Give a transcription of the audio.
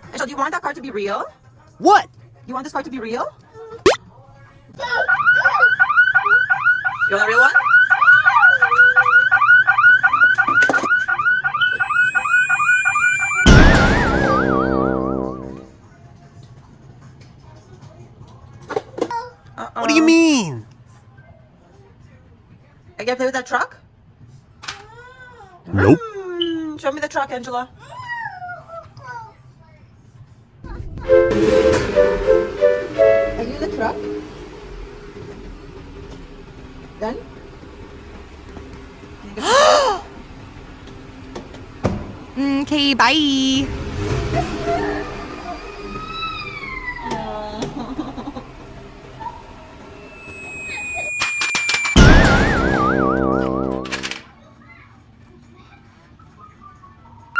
Angela, do you want that car to be real? What? You want this car to be real? You want a real one? What do you mean? I can play with that truck? Nope. Show me the truck, Angela. Are you the truck? Done? Okay, bye.